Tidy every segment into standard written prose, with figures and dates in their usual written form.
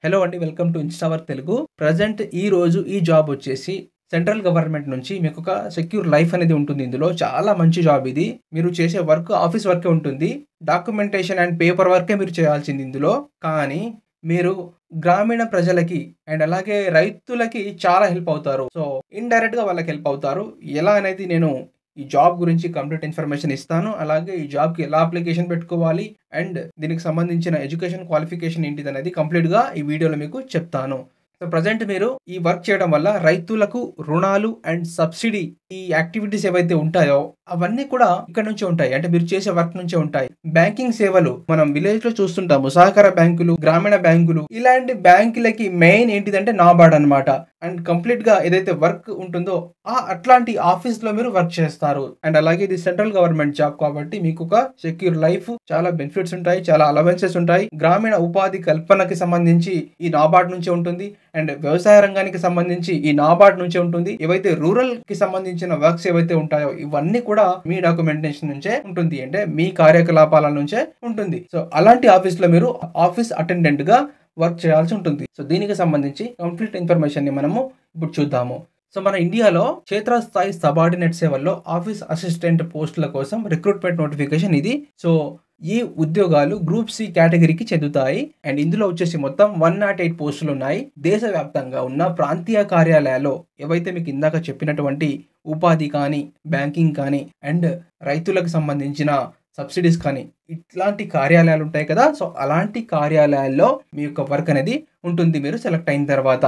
Hello అండి. Welcome to Instawork Telugu. Present ఈరోజు ఈ జాబ్ వచ్చేసి సెంట్రల్ గవర్నమెంట్ నుంచి మీకొక సెక్యూర్ లైఫ్ అనేది ఉంటుంది ఇందులో. చాలా మంచి జాబ్ ఇది. మీరు చేసే వర్క్ ఆఫీస్ వర్కే ఉంటుంది. డాక్యుమెంటేషన్ అండ్ పేపర్ వర్కే మీరు చేయాల్సింది ఇందులో. కానీ మీరు గ్రామీణ ప్రజలకి అండ్ అలాగే రైతులకి చాలా హెల్ప్ అవుతారు. సో, ఇండైరెక్ట్‌గా వాళ్ళకి హెల్ప్ అవుతారు. ఎలా అనేది నేను ఈ జాబ్ గురించి కంప్లీట్ ఇన్ఫర్మేషన్ ఇస్తాను. అలాగే ఈ జాబ్‌కి ఎలా అప్లికేషన్ పెట్టుకోవాలి అండ్ దీనికి సంబంధించిన ఎడ్యుకేషన్ క్వాలిఫికేషన్ ఏంటిదనేది కంప్లీట్‌గా ఈ వీడియోలో మీకు చెప్తాను. సో, ప్రెజెంట్ మీరు ఈ వర్క్ చేయడం వల్ల రైతులకు రుణాలు అండ్ సబ్సిడీ ఈ యాక్టివిటీస్ ఏవైతే ఉంటాయో అవన్నీ కూడా ఇక్కడ నుంచే ఉంటాయి. అంటే మీరు చేసే వర్క్ నుంచే ఉంటాయి. బ్యాంకింగ్ సేవలు మనం విలేజ్‌లో చూస్తుంటాము. సహకార బ్యాంకులు, గ్రామీణ బ్యాంకులు ఇలాంటి బ్యాంకులకి మెయిన్ ఏంటిదంటే నాబార్డ్ అన్నమాట. అండ్ కంప్లీట్‌గా ఏదైతే వర్క్ ఉంటుందో అట్లాంటి ఆఫీస్‌లో మీరు వర్క్ చేస్తారు. అండ్ అలాగే ఇది సెంట్రల్ గవర్నమెంట్ జాబ్ కాబట్టి మీకు ఒక సెక్యూర్ లైఫ్, చాలా బెనిఫిట్స్ ఉంటాయి, చాలా అలవెన్సెస్ ఉంటాయి. గ్రామీణ ఉపాధి కల్పనకి సంబంధించి ఈ నాబార్డ్ నుంచే ఉంటుంది. అండ్ వ్యవసాయ రంగానికి సంబంధించి ఈ నాబార్డ్ నుంచే ఉంటుంది. ఏవైతే రూరల్‌కి సంబంధించిన వర్క్స్ ఏవైతే ఉంటాయో ఇవన్నీ కూడా మీ డాక్యుమెంటేషన్ నుంచే ఉంటుంది. అంటే మీ కార్యకలాపాల నుంచే ఉంటుంది. సో, అలాంటి ఆఫీస్‌లో మీరు ఆఫీస్ అటెండెంట్‌గా వర్క్ చేయాల్సి ఉంటుంది. సో, దీనికి సంబంధించి కంప్లీట్ ఇన్ఫర్మేషన్‌ని మనము ఇప్పుడు చూద్దాము. సో, మన ఇండియాలో క్షేత్రస్థాయి సబార్డినేట్ సేవల్లో ఆఫీస్ అసిస్టెంట్ పోస్టుల కోసం రిక్రూట్మెంట్ నోటిఫికేషన్ ఇది. సో, ఈ ఉద్యోగాలు గ్రూప్ సి కేటగిరీకి చెందుతాయి. అండ్ ఇందులో వచ్చేసి మొత్తం 108 పోస్టులు ఉన్నాయి. దేశవ్యాప్తంగా ఉన్న ప్రాంతీయ కార్యాలయాల్లో ఏవైతే మీకు ఇందాక చెప్పినటువంటి ఉపాధి కానీ, బ్యాంకింగ్ కానీ అండ్ రైతులకు సంబంధించిన సబ్సిడీస్ కానీ ఇట్లాంటి కార్యాలయాలు ఉంటాయి కదా. సో, అలాంటి కార్యాలయాల్లో మీ యొక్క వర్క్ అనేది ఉంటుంది మీరు సెలెక్ట్ అయిన తర్వాత.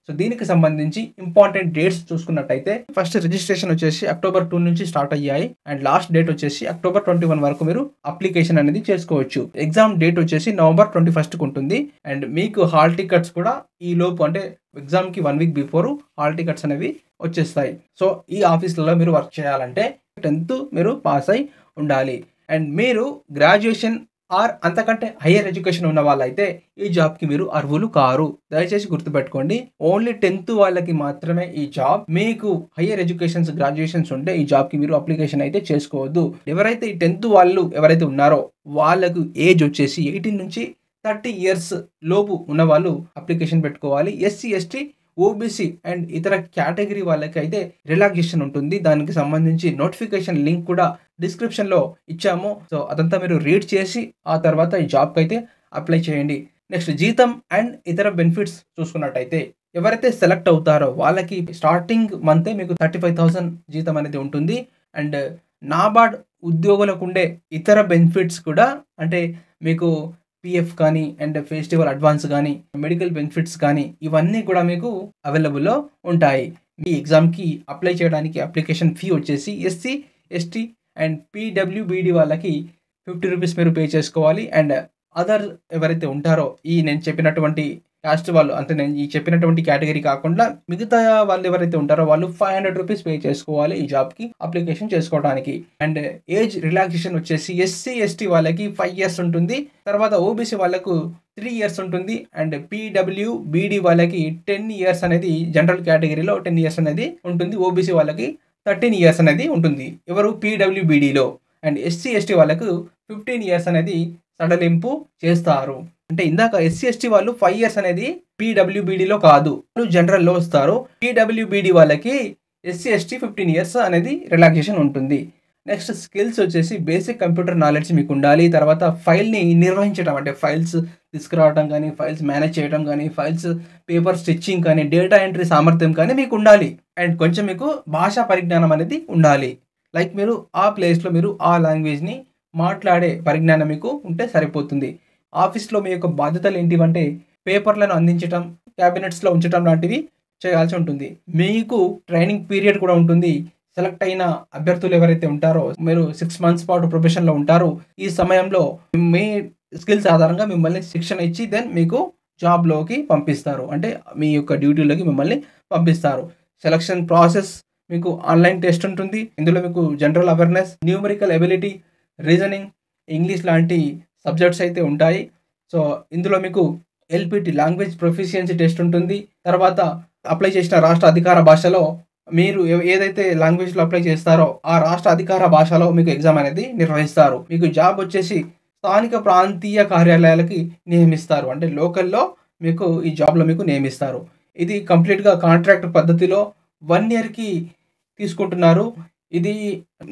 సో, దీనికి సంబంధించి ఇంపార్టెంట్ డేట్స్ చూసుకున్నట్టయితే ఫస్ట్ రిజిస్ట్రేషన్ వచ్చేసి అక్టోబర్ 2 నుంచి స్టార్ట్ అయ్యాయి. అండ్ లాస్ట్ డేట్ వచ్చేసి అక్టోబర్ 21 వరకు మీరు అప్లికేషన్ అనేది చేసుకోవచ్చు. ఎగ్జామ్ డేట్ వచ్చేసి నవంబర్ 21కి ఉంటుంది. అండ్ మీకు హాల్ టికెట్స్ కూడా ఈ లోపు అంటే ఎగ్జామ్‌కి 1 వీక్ బిఫోర్ హాల్ టికెట్స్ అనేవి వచ్చేస్తాయి. సో, ఈ ఆఫీస్‌లలో మీరు వర్క్ చేయాలంటే 10th మీరు పాస్ అయి ఉండాలి. అండ్ మీరు గ్రాడ్యుయేషన్ ఆర్ అంతకంటే హైయర్ ఎడ్యుకేషన్ ఉన్న వాళ్ళైతే ఈ జాబ్‌కి మీరు అర్హులు కారు. దయచేసి గుర్తుపెట్టుకోండి. ఓన్లీ 10th వాళ్ళకి మాత్రమే ఈ జాబ్. మీకు హైయర్ ఎడ్యుకేషన్స్, గ్రాడ్యుయేషన్స్ ఉంటే ఈ జాబ్‌కి మీరు అప్లికేషన్ అయితే చేసుకోవద్దు. ఎవరైతే ఈ 10th వాళ్ళు ఎవరైతే ఉన్నారో వాళ్ళకు ఏజ్ వచ్చేసి 18 నుంచి 30 ఇయర్స్ లోపు ఉన్న వాళ్ళు అప్లికేషన్ పెట్టుకోవాలి. ఎస్సీ, ఎస్టీ, ఓబీసీ అండ్ ఇతర కేటగిరీ వాళ్ళకి అయితే రిలాక్సేషన్ ఉంటుంది. దానికి సంబంధించి నోటిఫికేషన్ లింక్ కూడా డిస్క్రిప్షన్‌లో ఇచ్చాము. సో, అదంతా మీరు రీడ్ చేసి ఆ తర్వాత ఈ జాబ్‌కి అయితే అప్లై చేయండి. నెక్స్ట్ జీతం అండ్ ఇతర బెనిఫిట్స్ చూసుకున్నట్టయితే ఎవరైతే సెలెక్ట్ అవుతారో వాళ్ళకి స్టార్టింగ్ మంతే మీకు 35,000 జీతం అనేది ఉంటుంది. అండ్ నాబార్డ్ ఉద్యోగులకు ఉండే ఇతర బెనిఫిట్స్ కూడా అంటే మీకు పీఎఫ్ కానీ అండ్ ఫెస్టివల్ అడ్వాన్స్ కానీ, మెడికల్ బెనిఫిట్స్ కానీ ఇవన్నీ కూడా మీకు అవైలబుల్‌లో ఉంటాయి. ఈ ఎగ్జామ్‌కి అప్లై చేయడానికి అప్లికేషన్ ఫీ వచ్చేసి ఎస్సీ, ఎస్టీ అండ్ పీడబ్ల్యూబీడీ వాళ్ళకి 50 రూపీస్ మీరు పే చేసుకోవాలి. అండ్ అదర్ ఎవరైతే ఉంటారో ఈ నేను చెప్పినటువంటి కాస్ట్ వాళ్ళు అంటే నేను ఈ చెప్పినటువంటి కేటగిరీ కాకుండా మిగతా వాళ్ళు ఎవరైతే ఉంటారో వాళ్ళు 500 రూపీస్ పే చేసుకోవాలి ఈ జాబ్‌కి అప్లికేషన్ చేసుకోవడానికి. అండ్ ఏజ్ రిలాక్సేషన్ వచ్చేసి ఎస్సీ, ఎస్టీ వాళ్ళకి 5 ఇయర్స్ ఉంటుంది. తర్వాత ఓబీసీ వాళ్ళకు 3 ఇయర్స్ ఉంటుంది. అండ్ పీడబ్ల్యూబీడీ వాళ్ళకి 10 ఇయర్స్ అనేది జనరల్ కేటగిరీలో 10 ఇయర్స్ అనేది ఉంటుంది. ఓబీసీ వాళ్ళకి 13 ఇయర్స్ అనేది ఉంటుంది. ఎవరు పీడబ్ల్యూబీడీలో. అండ్ ఎస్సీ, ఎస్టీ వాళ్ళకు 15 ఇయర్స్ అనేది సడలింపు చేస్తారు. అంటే ఇందాక ఎస్సీ, ఎస్టీ వాళ్ళు 5 ఇయర్స్ అనేది పీడబ్ల్యూబీడీలో కాదు. వాళ్ళు జనరల్‌లో వస్తారు. పీడబ్ల్యూబీడీ వాళ్ళకి ఎస్సీ, ఎస్టీ 15 ఇయర్స్ అనేది రిలాక్సేషన్ ఉంటుంది. నెక్స్ట్ స్కిల్స్ వచ్చేసి బేసిక్ కంప్యూటర్ నాలెడ్జ్ మీకు ఉండాలి. తర్వాత ఫైల్‌ని నిర్వహించడం అంటే ఫైల్స్ తీసుకురావడం కానీ, ఫైల్స్ మేనేజ్ చేయడం కానీ, ఫైల్స్ పేపర్ స్టిచ్చింగ్ కానీ, డేటా ఎంట్రీ సామర్థ్యం కానీ మీకు ఉండాలి. అండ్ కొంచెం మీకు భాషా పరిజ్ఞానం అనేది ఉండాలి. లైక్ మీరు ఆ ప్లేస్‌లో మీరు ఆ లాంగ్వేజ్‌ని మాట్లాడే పరిజ్ఞానం మీకు ఉంటే సరిపోతుంది. ఆఫీస్‌లో మీ యొక్క బాధ్యతలు ఏంటివంటే పేపర్‌లను అందించటం, క్యాబినెట్స్‌లో ఉంచటం లాంటివి చేయాల్సి ఉంటుంది. మీకు ట్రైనింగ్ పీరియడ్ కూడా ఉంటుంది. సెలెక్ట్ అయిన అభ్యర్థులు ఎవరైతే ఉంటారో మీరు 6 మంత్స్ పాటు ప్రొఫెషన్‌లో ఉంటారు. ఈ సమయంలో మీ స్కిల్స్ ఆధారంగా మిమ్మల్ని శిక్షణ ఇచ్చి దెన్ మీకు జాబ్‌లోకి పంపిస్తారు. అంటే మీ యొక్క డ్యూటీలోకి మిమ్మల్ని పంపిస్తారు. సెలక్షన్ ప్రాసెస్ మీకు ఆన్‌లైన్ టెస్ట్ ఉంటుంది. ఇందులో మీకు general awareness, numerical ability, reasoning, English లాంటి సబ్జెక్ట్స్ అయితే ఉంటాయి. సో, ఇందులో మీకు ఎల్‌పిటి లాంగ్వేజ్ ప్రొఫిషియన్సీ టెస్ట్ ఉంటుంది. తర్వాత అప్లై చేసిన రాష్ట్ర అధికార భాషలో మీరు ఏదైతే లాంగ్వేజ్‌లో అప్లై చేస్తారో ఆ రాష్ట్ర అధికార భాషలో మీకు ఎగ్జామ్ అనేది నిర్వహిస్తారు. మీకు జాబ్ వచ్చేసి స్థానిక ప్రాంతీయ కార్యాలయాలకి నియమిస్తారు. అంటే లోకల్‌లో మీకు ఈ జాబ్‌లో మీకు నియమిస్తారు. ఇది కంప్లీట్‌గా కాంట్రాక్ట్ పద్ధతిలో 1 ఇయర్‌కి తీసుకుంటున్నారు. ఇది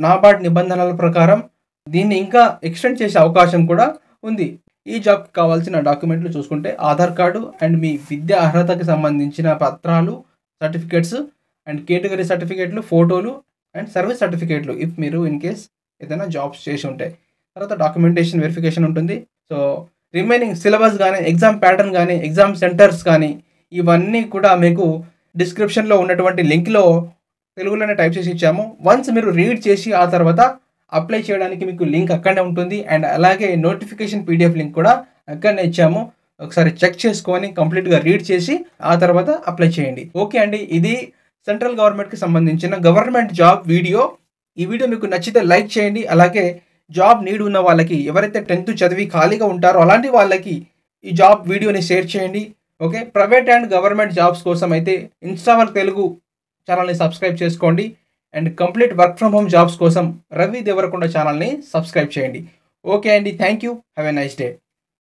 నాబార్డ్ నిబంధనల ప్రకారం దీన్ని ఇంకా ఎక్స్‌టెండ్ చేసే అవకాశం కూడా ఉంది. ఈ జాబ్‌కి కావాల్సిన డాక్యుమెంట్లు చూసుకుంటే ఆధార్ కార్డు అండ్ మీ విద్యా అర్హతకి సంబంధించిన పత్రాలు, సర్టిఫికేట్స్ అండ్ కేటగరీ సర్టిఫికేట్లు, ఫోటోలు అండ్ సర్వీస్ సర్టిఫికేట్లు ఇఫ్ మీరు ఇన్ కేస్ ఏదైనా జాబ్స్ చేసి ఉంటే. తర్వాత డాక్యుమెంటేషన్ వెరిఫికేషన్ ఉంటుంది. సో, రిమైనింగ్ సిలబస్ గానీ, ఎగ్జామ్ ప్యాటర్న్ గానీ, ఎగ్జామ్ సెంటర్స్ కానీ ఇవన్నీ కూడా మీకు డిస్క్రిప్షన్‌లో ఉన్నటువంటి లింక్‌లో తెలుగులోనే టైప్ చేసి ఇచ్చాము. వన్స్ మీరు రీడ్ చేసి ఆ తర్వాత అప్లై చేయడానికి మీకు లింక్ అక్కడనే ఉంటుంది. అండ్ అలాగే నోటిఫికేషన్ పీడిఎఫ్ లింక్ కూడా అక్కడనే ఇచ్చాము. ఒకసారి చెక్ చేసుకొని కంప్లీట్‌గా రీడ్ చేసి ఆ తర్వాత అప్లై చేయండి. ఓకే అండి. ఇది సెంట్రల్ గవర్నమెంట్‌కి సంబంధించిన గవర్నమెంట్ జాబ్ వీడియో. ఈ వీడియో మీకు నచ్చితే లైక్ చేయండి. అలాగే జాబ్ నీడ్ ఉన్న వాళ్ళకి, ఎవరైతే 10th చదివి ఖాళీగా ఉంటారో అలాంటి వాళ్ళకి ఈ జాబ్ వీడియోని షేర్ చేయండి. Okay. Private and government jobs కోసం అయితే ఇన్‌స్టావర్క్ తెలుగు ఛానల్‌ని సబ్స్క్రైబ్ చేసుకోండి. And complete work from home jobs కోసం రవి దేవరకొండ ఛానల్‌ని సబ్స్క్రైబ్ చేయండి. ఓకే అండి. Thank you. Have a nice day.